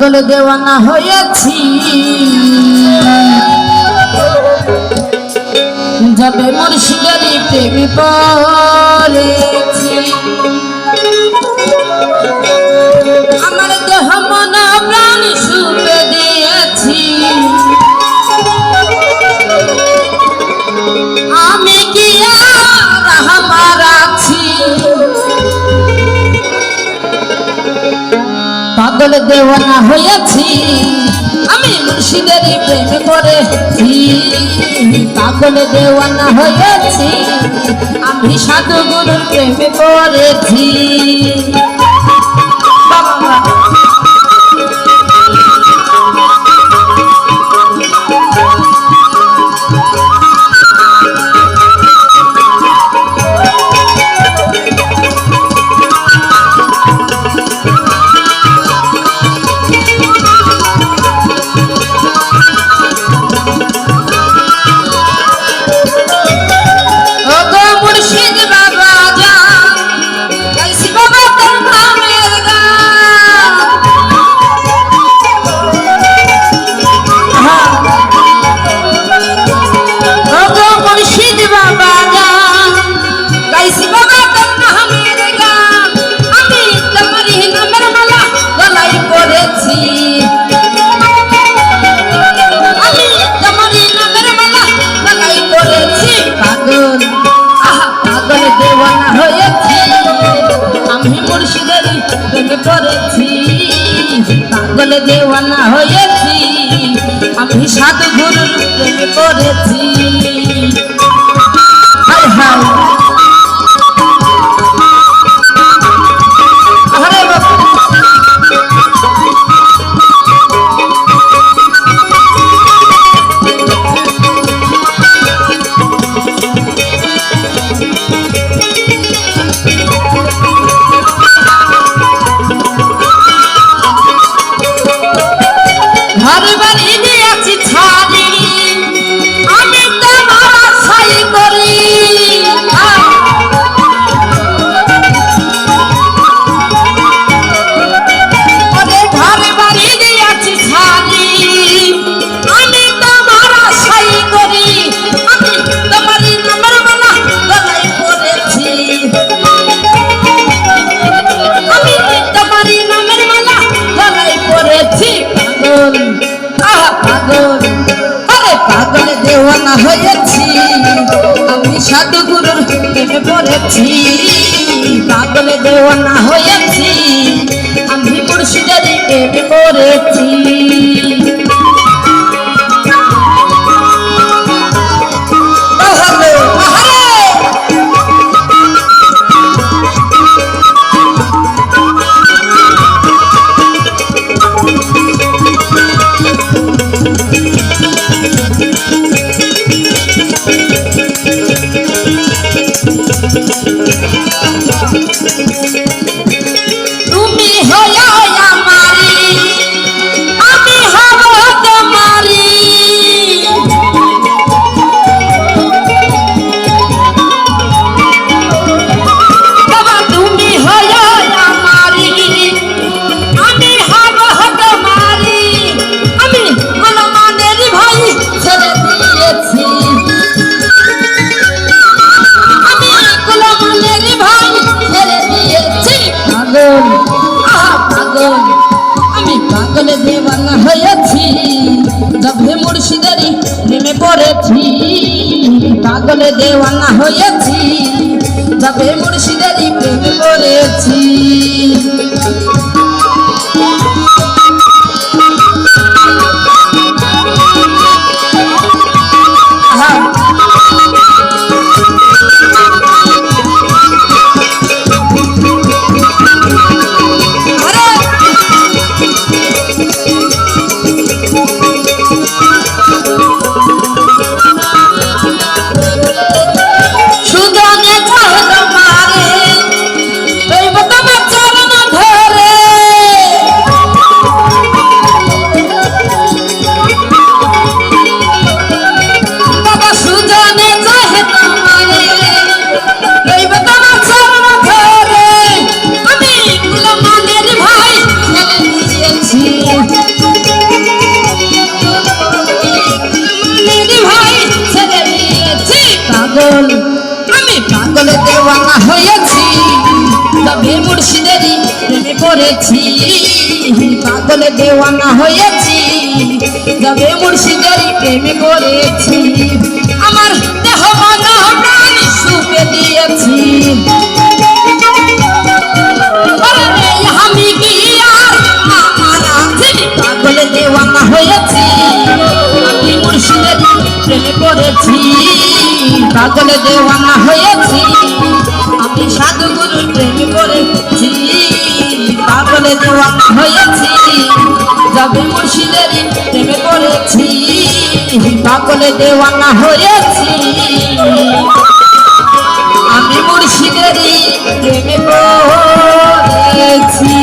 পাগল দেওয়ানা হয়েছি যাবে মুর্শিদারি প্রেমে পড়েছি আমার দেহ মন প্রাণ সুপে দিয়েছি আমি কি আর আমার আছি পাগল দেওয়ানা হয়েছি আমি মুর্শিদারি প্রেমে পড়েছি পাগল দেওয়ানা হয়েছি আমি সাধু গুরুর প্রেমে পড়েছি পাগল দেওয়ানা হয়েছি আমি সাধু গুরুর প্রেমে পড়েছি হায় হায় পাগল দেওয়ানা হয়েছি আমি সাধু গুরুর প্রেমে পড়েছি পাগল দেওয়ানা হয়েছি আমি মুর্শিদারি প্রেমে পড়েছি তুমি হলো আমারি আমি হব তোমারি বাবা তুমি হলো আমারি আমি হব তোমারি আমি গোলামের ভাই ছেড়ে দিয়েছি আমি পাগল দেওয়ানা হয়েছি যাবে মুর্শিদারি প্রেমে পড়েছি পাগল দেওয়ানা হয়েছি যাবে মুর্শিদারি প্রেমে পড়েছি সুজনে চাহে তোমারে মুর্শিদেরই প্রেমে পড়েছি পাগল দেওয়ানা হয়েছি যাবে মুর্শিদেরই প্রেমে পড়েছি আমার দেহ মন প্রাণ সুপে দিয়েছি আমি কি আর আমার আছি পাগল দেওয়ানা হয়েছি আমি মুর্শিদেরই প্রেমে পড়েছি পাগল দেওয়ানা হয়েছি আমি সাধুগুরুর প্রেমে পড়েছি পাগল দেওয়ানা হয়েছি যাবে মুর্শিদেরই প্রেমে পড়েছি পাগল দেওয়ানা হয়েছি আমি মুর্শিদেরই প্রেমে পড়েছি।